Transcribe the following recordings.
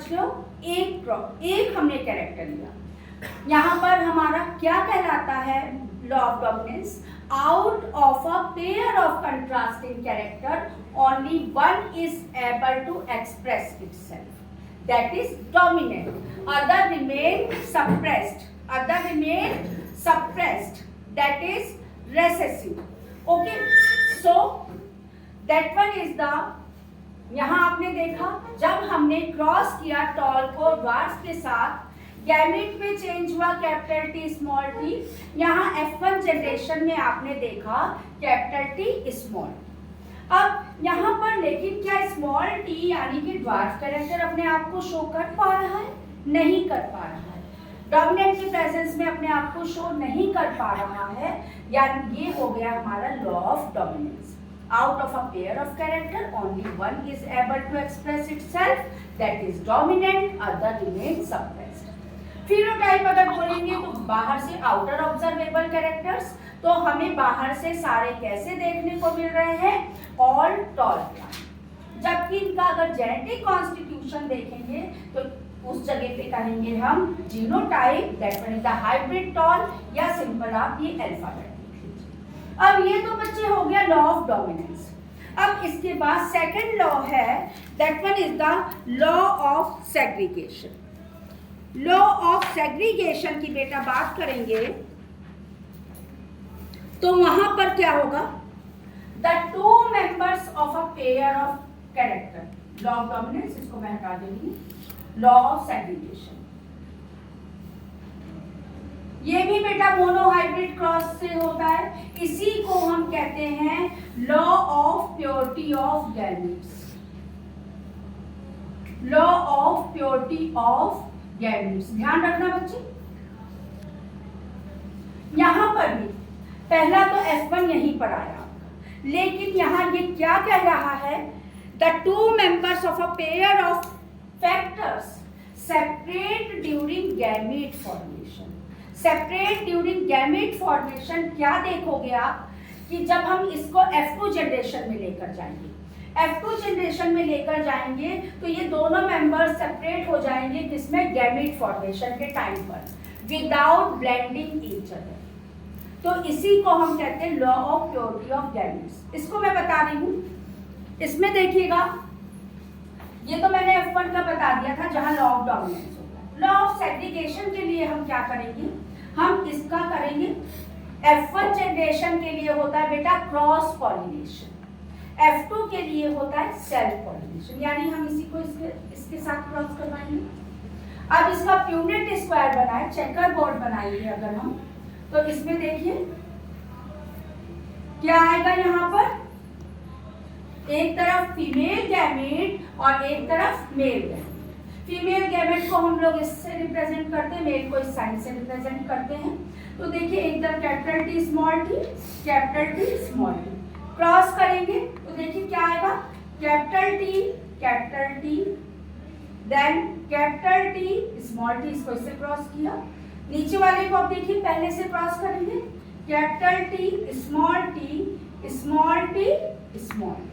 समझ लो, एक हमने कैरेक्टर लिया। यहाँ पर हमारा क्या कहलाता है law of dominance? Out of a pair of contrasting character only one is able to express itself, that is dominant, other remain suppressed, that is recessive. Okay, so that one is the, यहाँ आपने देखा जब हमने cross किया toll को dwarf के साथ, gamete में चेंज हुआ कैपिटल टी स्मॉल टी। यहाँ F1 जनरेशन में आपने देखा कैपिटल टी स्मॉल। अब यहाँ पर लेकिन क्या स्मॉल टी यानी कि ड्वार्फ कैरेक्टर अपने आप को शो कर पा रहा है? नहीं कर पा रहा है। डोमिनेंट की प्रेजेंस में अपने आप को शो नहीं कर पा रहा है, यानी ये हो गया हमारा law of dominance. Out of a pair of character, only one is able to express itself, that is dominant, other remains suppressed. Phenotype अगर बोलेंगे तो बाहर से outer observable characters, तो हमें बाहर से सारे कैसे देखने को मिल रहे हैं? All tall. जबकि इनका अगर जेनेटिक कॉन्स्टिट्यूशन देखेंगे तो उस जगह पे कहेंगे हम genotype, that one is the hybrid tall, या सिंपल आप ये अल्फाबेट। अब ये तो बच्चे हो गया लॉ ऑफ डोमिनेंस। अब इसके बाद सेकंड लॉ है, that one is the law of segregation. Law of segregation की बेटा बात करेंगे तो वहां पर क्या होगा? The two members of a pair of character. Law of dominance इसको मैं हटा दूंगी, लॉ ऑफ सेग्रीगेशन। ये भी बेटा मोनोहाइब्रिड क्रॉस से होता है, इसी को हम कहते हैं law of purity of gametes. Law of purity of gametes, ध्यान रखना बच्चे। यहां पर भी पहला तो F1 यहीं पर आया, लेकिन यहां ये क्या कह रहा है? The two members of a pair of factors separate during gamete formation. Separate during gamete formation क्या देखोगे आप कि जब हम इसको F2 जनरेशन में लेकर जाएंगे, F2 जनरेशन में लेकर जाएंगे तो ये दोनों मेंबर्स सेपरेट हो जाएंगे किसमें? गैमेट फॉर्मेशन के टाइम पर, विदाउट ब्लेंडिंग ईच अदर। तो इसी को हम कहते हैं law of purity of gametes. इसको मैं बता रही हूँ, इसमें देखिएगा, ये तो मैंने F1 का बता दिया था जहां लॉ ऑफ डोमिनेंस होगा। लॉ ऑफ सेग्रीगेशन के लिए हम क्या करेंगे? हम इसका करेंगे F1 जनरेशन के लिए होता है बेटा क्रॉस पॉलिनेशन, F2 के लिए होता है सेल्फ पॉलिनेशन, यानी हम इसी को इसके साथ क्रॉस करवाएंगे। अब इसका प्यूनेट स्क्वायर बनाए, चेकर बोर्ड बनाइए अगर हम, तो इसमें देखिए क्या आएगा? यहाँ पर एक तरफ फीमेल गैमेट और एक तरफ मेल गैमेट। फीमेल गैमेट को हम लोग इससे रिप्रेजेंट करते हैं, मेल को इस साइन से रिप्रेजेंट करते हैं। तो देखिए एक तरफ capital T small T, capital T small T, cross करेंगे तो देखिए क्या आएगा? Capital T, then capital T small T, इसको इससे क्रॉस किया। नीचे वाले को अब देखिए पहले से क्रॉस करेंगे, capital T small T small T small T.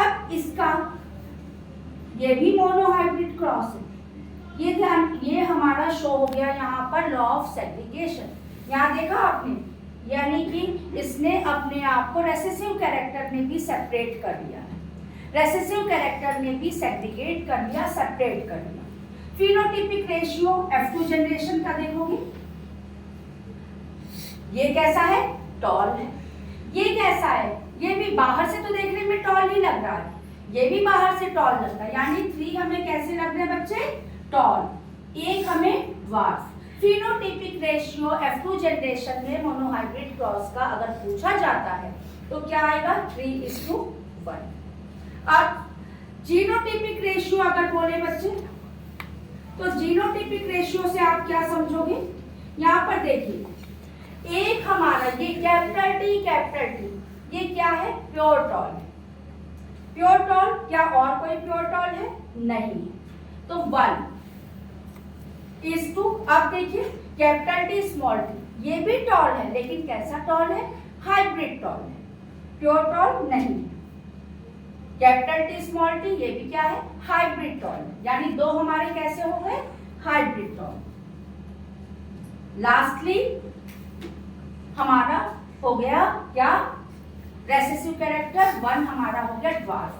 अब इसका ये भी मोनोहाइब्रिड क्रॉस है। ये ध्यान, ये हमारा शो हो गया यहाँ पर लॉ ऑफ सेग्रीगेशन। यहाँ देखा आपने, यानी कि इसने अपने आप को रेसेसिव कैरेक्टर में भी सेपरेट कर दिया है, रेसेसिव कैरेक्टर में भी सेग्रीगेट कर दिया, सेपरेट कर दिया। फिनोटिपिक रेशियो F2 जनरेशन का देखोगे, ये कैसा है? टॉल है। ये कैसा है? ये भी बाहर से तो देखने में टॉल ही लग रहा है, ये भी बाहर से टॉल लगता है, यानी 3 हमें कैसे लग रहे हैं बच्चे? टॉल, 1 हमें dwarf. Phenotypic ratio F2 generation में मोनोहाइब्रिड क्रॉस का अगर पूछा जाता है तो क्या आएगा? 3:1। अब जीनोटिपिक रेशियो अगर बोले बच्चे, तो जीनोटिपिक रेशियो से आप क्या समझोगे? यहाँ पर देखिए, एक हमारा ये कैपिटल टी, ये क्या है? प्योर टॉल है। प्योर टॉल, क्या और कोई प्योर टॉल है? नहीं। तो 1:2। अब देखिए कैपिटल टी स्मॉल टी, ये भी टॉल है, लेकिन कैसा टॉल है? हाइब्रिड टॉल है, प्योर टॉल नहीं। कैपिटल टी स्मॉल टी, ये भी क्या है, हाइब्रिड टॉल, यानी दो हमारे कैसे हो गए, हाइब्रिड टॉल। लास्टली हमारा हो गया क्या, रेसेसिव कैरेक्टर, वन हमारा हो गया ड्वार्फ।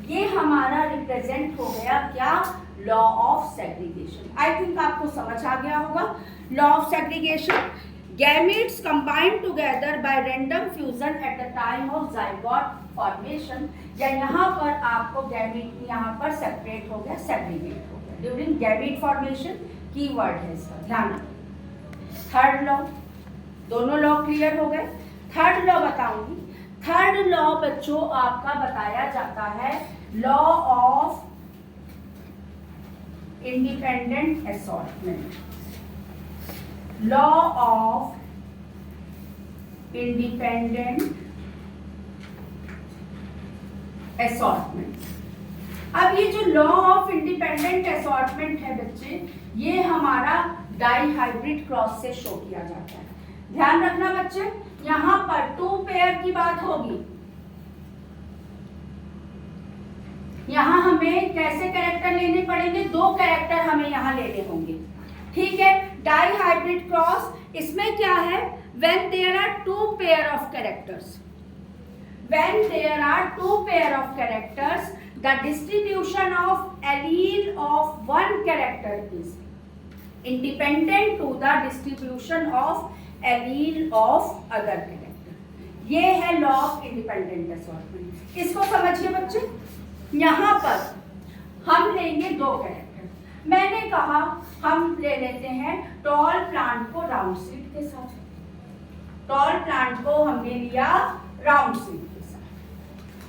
ये हमारा रिप्रेजेंट हो गया क्या, law of segregation. I think आपको समझ आ गया होगा। Law of segregation, gametes combine together by random fusion at the time of zygote formation, या यहाँ पर आपको गैमीट यहाँ पर सेपरेट हो गया, सेग्रीगेट हो गया ड्यूरिंग गैमीट फॉर्मेशन, कीवर्ड है इसका, ध्यान रखना। थर्ड लॉ, दोनों लॉ क्लियर हो गए। थर्ड लॉ बताऊंगी। थर्ड लॉ बच्चों आपका बताया जाता है law of independent assortment. Law of independent assortment. अब ये जो लॉ ऑफ इंडिपेंडेंट असॉर्टमेंट है बच्चे, ये हमारा डाई हाइब्रिड क्रॉस से शो किया जाता है। ध्यान रखना बच्चे, यहां पर टू पेयर की बात होगी। यहां हमें कैसे कैरेक्टर लेने पड़ेंगे, दो कैरेक्टर हमें यहां लेने होंगे, ठीक है। डाई हाइब्रिड क्रॉस, इसमें क्या है, when there are two pair of characters, when there are two pair of characters, the distribution of allele of one character is independent to the distribution of allele of other character. ये है law of independent assortment। इसको समझिए बच्चे, यहाँ पर हम लेंगे दो कैरेक्टर। मैंने कहा हम ले लेते हैं टॉल प्लांट को राउंड सीड के साथ। टॉल प्लांट को हमने लिया राउंड सीड,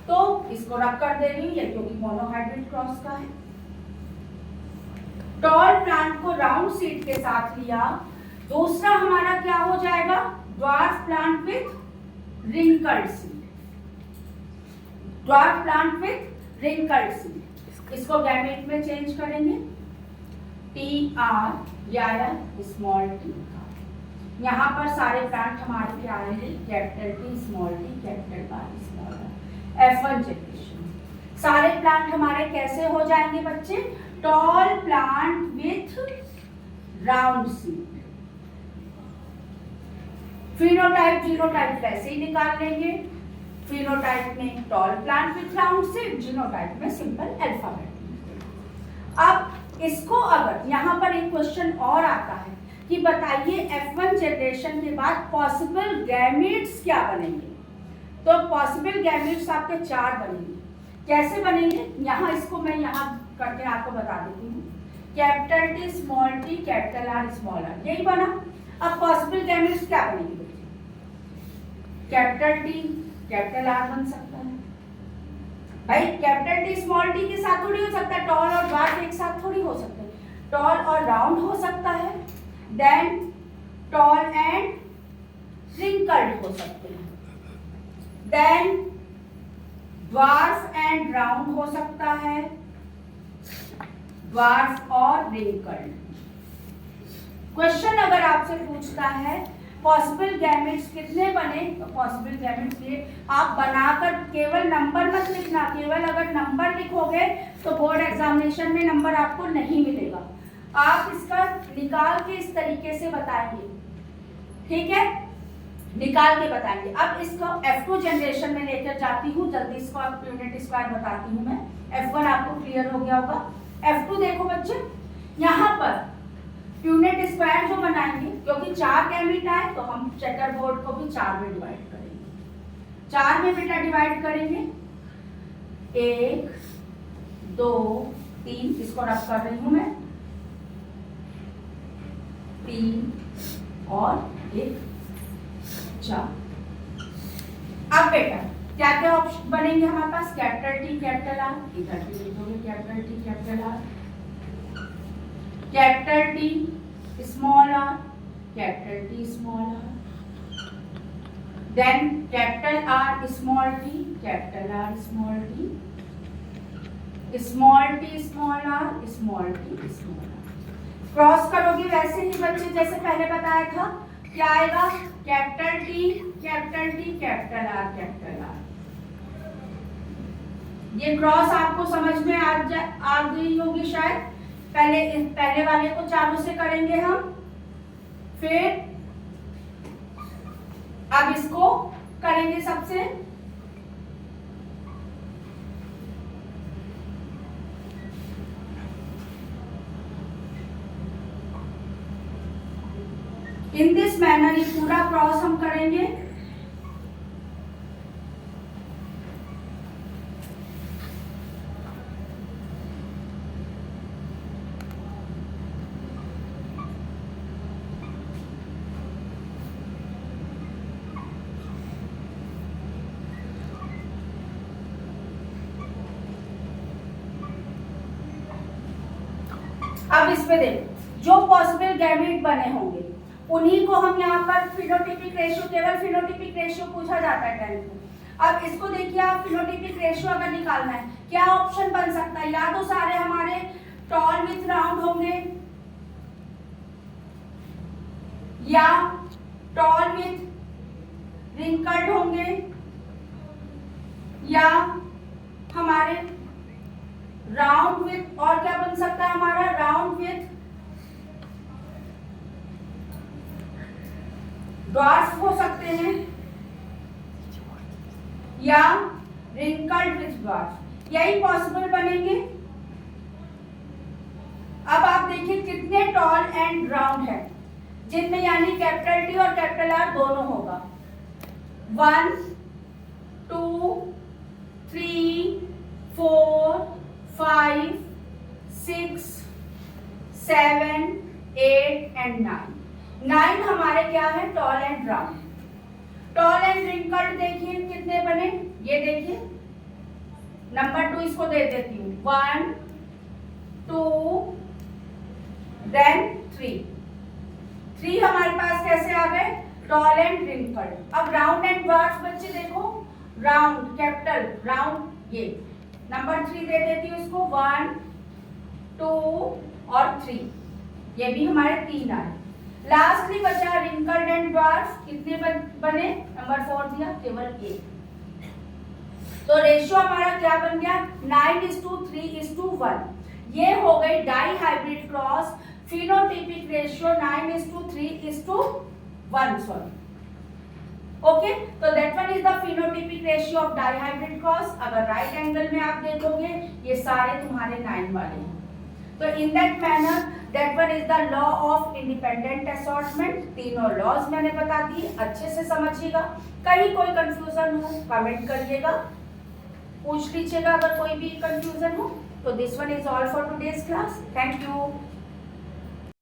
तो इसको रख कर दे रही हूं, ये क्योंकि मोनोहाइब्रिड क्रॉस का है। टॉल प्लांट को राउंड सीड के साथ लिया। दूसरा हमारा क्या हो जाएगा, dwarf plant with wrinkled seed. Dwarf plant with wrinkled seed, इसको गैमेट में चेंज करेंगे, टी आर या स्मॉल टी। यहाँ पर सारे प्लांट हमारे क्या आएंगे, capital T small T capital R small R. F1 generation, सारे प्लांट हमारे कैसे हो जाएंगे बच्चे, tall plant with round seed. Phenotype genotype वैसे ही निकाल लेंगे। फिनोटाइप में toll plant with round seed, genotype में सिंपल अल्फाबेट। अब इसको अगर यहाँ पर एक क्वेश्चन और आता है कि बताइए F1 जनरेशन के बाद पॉसिबल गैमीट्स क्या बनेंगे, तो पॉसिबल गैमेट्स आपके चार बनेंगे। कैसे बनेंगे, यहाँ इसको मैं यहाँ करके आपको बता देती हूँ। Capital T small T capital R small R, यही बना। अब पॉसिबल गैमेट्स क्या बनेंगे बच्चे, कैपिटल टी कैपिटल आर बन सकता है भाई। कैपिटल टी स्मॉल टी के साथ थोड़ी हो सकता है, टॉल और ड्वार्फ एक साथ थोड़ी हो सकते हैं। टॉल और राउंड हो सकता है, देन टॉल एंड रिंकल्ड हो सकते हैं, देन ड्वार्फ एंड राउंड हो सकता है, ड्वार्फ और रिंकल्ड। क्वेश्चन अगर आपसे पूछता है पॉसिबल गैमेट्स कितने बने, तो पॉसिबल गैमेट्स ये आप बनाकर केवल नंबर मत लिखना। केवल अगर नंबर लिखोगे तो बोर्ड एग्जामिनेशन में नंबर आपको नहीं मिलेगा। आप इसका निकाल के इस तरीके से बताएंगे, ठीक है, निकाल के बताएंगे। अब इसको F2 जनरेशन में लेकर जाती हूँ, जल्दी इसको आप यूनिट स्क्वायर बताती हूँ मैं। F1 आपको क्लियर हो गया होगा। F2 देखो बच्चे, यहाँ पर यूनिट स्क्वायर जो बनाएंगे, क्योंकि चार गैमेट आए तो हम चेकर बोर्ड को भी चार में डिवाइड करेंगे। चार में बेटा डिवाइड करेंगे, 1 2 3, इसको रफ कर रही हूँ मैं, 3 और 1 4। अब बेटा क्या क्या ऑप्शन बनेंगे हमारे पास, कैपिटल टी कैपिटल आर, इधर भी लिखोगे capital T capital R, capital T small R capital T small R, then capital R small T capital R small T, small T small R small T small R. Cross करोगे वैसे ही बच्चे जैसे पहले बताया था, क्या आएगा, capital T capital R capital R, ये क्रॉस आपको समझ में आ गई होगी शायद। पहले वाले को चारों से करेंगे हम, फिर अब इसको करेंगे सबसे। इन दिस मैनर ये पूरा क्रॉस हम करेंगे। अब इसमें देखो जो पॉसिबल गैमेट बने होंगे उन्हीं को हम यहाँ पर फिनोटिपिक रेशियो, केवल फिनोटिपिक रेशियो पूछा जाता है 10 को। अब इसको देखिए आप, फिनोटिपिक रेशियो अगर निकालना है क्या ऑप्शन बन सकता है, या तो सारे हमारे टॉल विथ राउंड होंगे, या टॉल विथ रिंकल्ड होंगे, या हमारे राउंड विथ, और क्या बन सकता है हमारा राउंड विथ ड्वार्फ हो सकते हैं, या रिंकल्ड विथ ड्वार्फ, यही पॉसिबल बनेंगे। अब आप देखिए कितने टॉल एंड राउंड है जिनमें यानी कैपिटल टी और कैपिटल आर दोनों होगा। 1 2 3 4 5 6 7 8 एंड 9। 9 हमारे क्या है, tall and round. Tall and wrinkled देखिए कितने बने, ये देखिए नंबर 2 इसको दे देती हूँ, 1 2 देन 3 हमारे पास कैसे आ गए, टॉल एंड रिंकल्ड। अब राउंड एंड ड्वार्फ बच्चे देखो, राउंड कैपिटल राउंड, ये नंबर 3 दे देती हूँ इसको, 1 2 और 3, ये भी हमारे 3 आए। लास्टली बचा रिंकल्ड एंड ड्वार्फ, कितने बने, नंबर 4 दिया, केवल 1। तो रेशियो हमारा क्या बन गया, 9:3:1। ये हो गई dihybrid cross phenotypic ratio 9:3:1, sorry. Okay, तो that one is the phenotypic ratio of dihybrid cross. अगर राइट एंगल में आप देखोगे ये सारे तुम्हारे 9 वाले हैं। तो in that manner that one is the law of independent assortment. तीनों लॉज मैंने बता दी, अच्छे से समझिएगा। कहीं कोई कंफ्यूजन हो कमेंट करिएगा, पूछ लीजिएगा अगर कोई भी कंफ्यूजन हो। तो this one is all for today's class. Thank you.